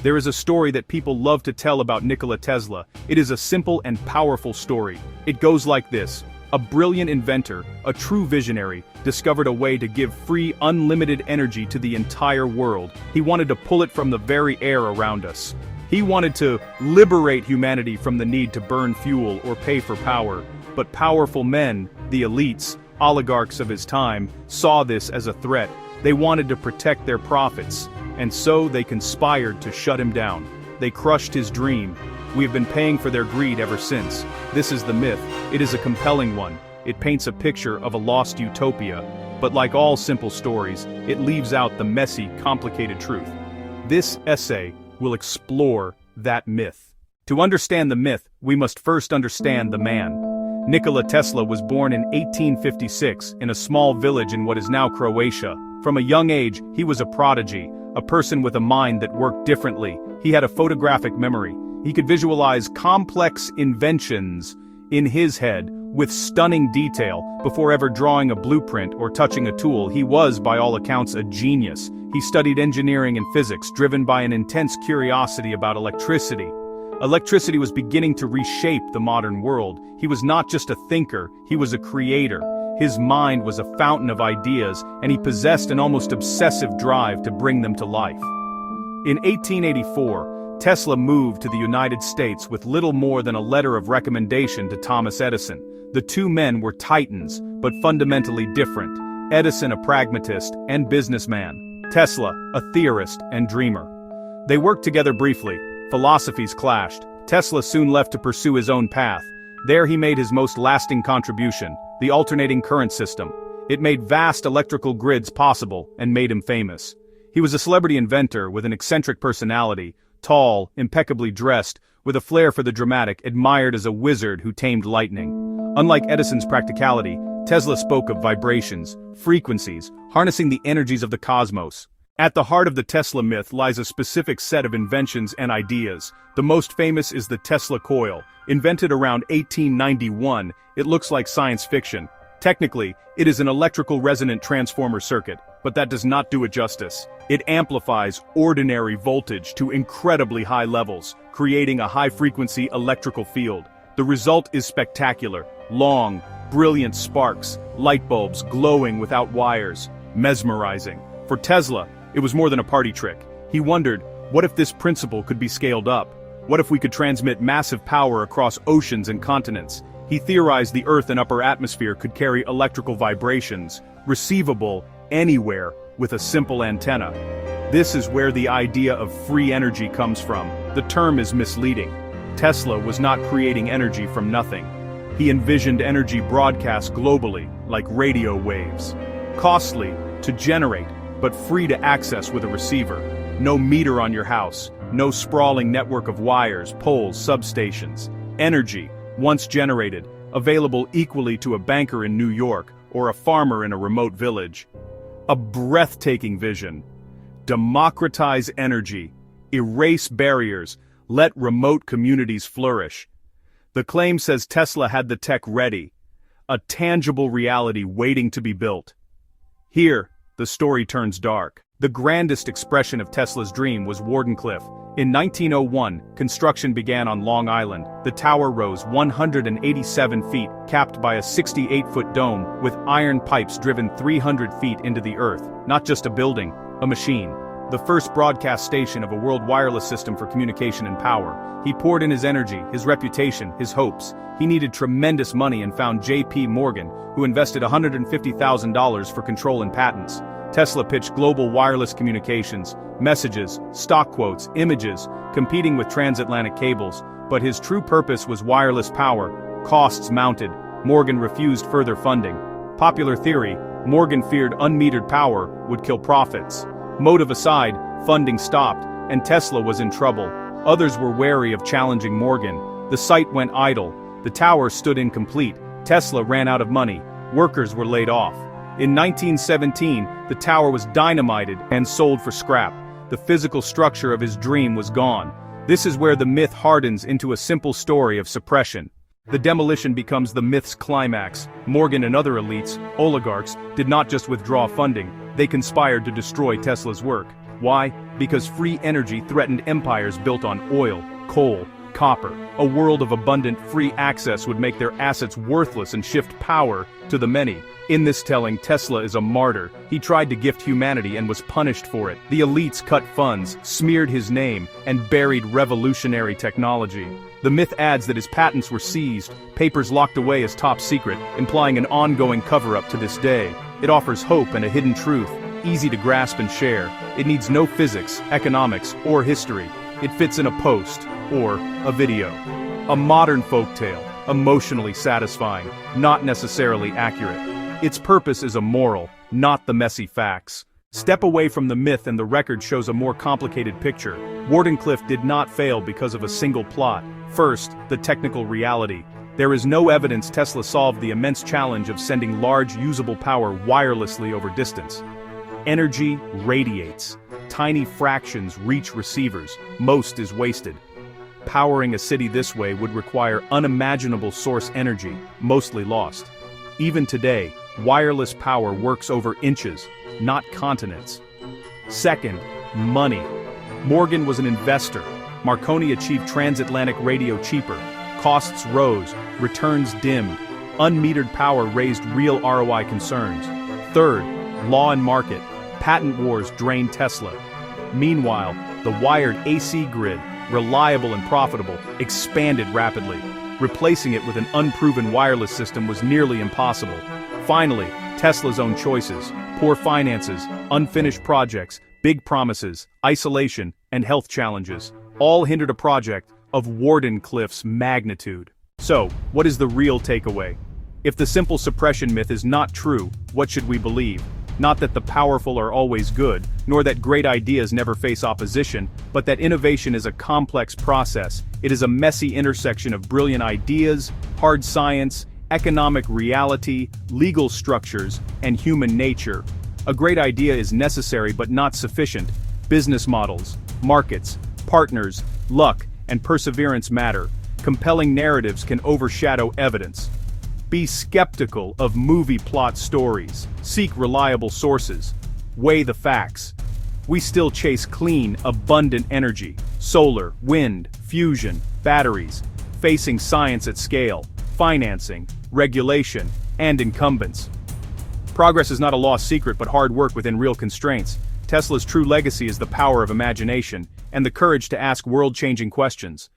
There is a story that people love to tell about Nikola Tesla. It is a simple and powerful story. It goes like this. A brilliant inventor, a true visionary, discovered a way to give free, unlimited energy to the entire world. He wanted to pull it from the very air around us. He wanted to liberate humanity from the need to burn fuel or pay for power. But powerful men, the elites, oligarchs of his time, saw this as a threat. They wanted to protect their profits, and so they conspired to shut him down. They crushed his dream. We have been paying for their greed ever since. This is the myth. It is a compelling one. It paints a picture of a lost utopia, but like all simple stories, it leaves out the messy, complicated truth. This essay will explore that myth. To understand the myth, we must first understand the man. Nikola Tesla was born in 1856 in a small village in what is now Croatia. From a young age, he was a prodigy, a person with a mind that worked differently. He had a photographic memory. He could visualize complex inventions in his head with stunning detail. Before ever drawing a blueprint or touching a tool, he was, by all accounts, a genius. He studied engineering and physics, driven by an intense curiosity about electricity. Electricity was beginning to reshape the modern world. He was not just a thinker, he was a creator. His mind was a fountain of ideas, and he possessed an almost obsessive drive to bring them to life. In 1884, Tesla moved to the United States with little more than a letter of recommendation to Thomas Edison. The two men were titans, but fundamentally different. Edison a pragmatist and businessman. Tesla a theorist and dreamer. They worked together briefly. Philosophies clashed. Tesla soon left to pursue his own path. There he made his most lasting contribution, the alternating current system. It made vast electrical grids possible and made him famous. He was a celebrity inventor with an eccentric personality, tall, impeccably dressed, with a flair for the dramatic, admired as a wizard who tamed lightning. Unlike Edison's practicality, Tesla spoke of vibrations, frequencies, harnessing the energies of the cosmos. At the heart of the Tesla myth lies a specific set of inventions and ideas. The most famous is the Tesla coil. Invented around 1891, it looks like science fiction. Technically, it is an electrical resonant transformer circuit, but that does not do it justice. It amplifies ordinary voltage to incredibly high levels, creating a high-frequency electrical field. The result is spectacular. Long, brilliant sparks, light bulbs glowing without wires. Mesmerizing. For Tesla, it was more than a party trick. He wondered, what if this principle could be scaled up? What if we could transmit massive power across oceans and continents? He theorized the Earth and upper atmosphere could carry electrical vibrations, receivable anywhere with a simple antenna. This is where the idea of free energy comes from. The term is misleading. Tesla was not creating energy from nothing. He envisioned energy broadcast globally, like radio waves. Costly to generate, but free to access with a receiver. No meter on your house, no sprawling network of wires, poles, substations. Energy, once generated, available equally to a banker in New York or a farmer in a remote village. A breathtaking vision. Democratize energy, erase barriers, let remote communities flourish. The claim says Tesla had the tech ready, a tangible reality waiting to be built. Here, the story turns dark. The grandest expression of Tesla's dream was Wardenclyffe. In 1901, construction began on Long Island. The tower rose 187 feet, capped by a 68-foot dome, with iron pipes driven 300 feet into the earth. Not just a building, a machine. The first broadcast station of a world wireless system for communication and power. He poured in his energy, his reputation, his hopes. He needed tremendous money and found J.P. Morgan, who invested $150,000 for control and patents. Tesla pitched global wireless communications, messages, stock quotes, images, competing with transatlantic cables, but his true purpose was wireless power. Costs mounted. Morgan refused further funding. Popular theory, Morgan feared unmetered power would kill profits. Motive aside, funding stopped, and Tesla was in trouble. Others were wary of challenging Morgan. The site went idle. The tower stood incomplete. Tesla ran out of money. Workers were laid off. In 1917, the tower was dynamited and sold for scrap. The physical structure of his dream was gone. This is where the myth hardens into a simple story of suppression. The demolition becomes the myth's climax. Morgan and other elites, oligarchs, did not just withdraw funding, they conspired to destroy Tesla's work. Why? Because free energy threatened empires built on oil, coal, copper. A world of abundant free access would make their assets worthless and shift power to the many. In this telling, Tesla is a martyr. He tried to gift humanity and was punished for it. The elites cut funds, smeared his name, and buried revolutionary technology. The myth adds that his patents were seized, papers locked away as top secret, implying an ongoing cover-up to this day. It offers hope and a hidden truth, easy to grasp and share. It needs no physics, economics, or history. It fits in a post, or a video. A modern folktale, emotionally satisfying, not necessarily accurate. Its purpose is a moral, not the messy facts. Step away from the myth and the record shows a more complicated picture. Wardenclyffe did not fail because of a single plot. First, the technical reality. There is no evidence Tesla solved the immense challenge of sending large usable power wirelessly over distance. Energy radiates. Tiny fractions reach receivers, most is wasted. Powering a city this way would require unimaginable source energy, mostly lost. Even today, wireless power works over inches, not continents. Second, money. Morgan was an investor. Marconi achieved transatlantic radio cheaper. Costs rose, returns dimmed. Unmetered power raised real ROI concerns. Third, law and market. Patent wars drained Tesla. Meanwhile, the wired AC grid, reliable and profitable, expanded rapidly. Replacing it with an unproven wireless system was nearly impossible. Finally, Tesla's own choices, poor finances, unfinished projects, big promises, isolation, and health challenges, all hindered a project of Wardenclyffe's magnitude. So, what is the real takeaway? If the simple suppression myth is not true, what should we believe? Not that the powerful are always good, nor that great ideas never face opposition, but that innovation is a complex process. It is a messy intersection of brilliant ideas, hard science, economic reality, legal structures, and human nature. A great idea is necessary but not sufficient. Business models, markets, partners, luck, and perseverance matter. Compelling narratives can overshadow evidence. Be skeptical of movie plot stories. Seek reliable sources. Weigh the facts. We still chase clean, abundant energy. Solar, wind, fusion, batteries. Facing science at scale. Financing, regulation, and incumbents. Progress is not a lost secret but hard work within real constraints. Tesla's true legacy is the power of imagination, and the courage to ask world-changing questions.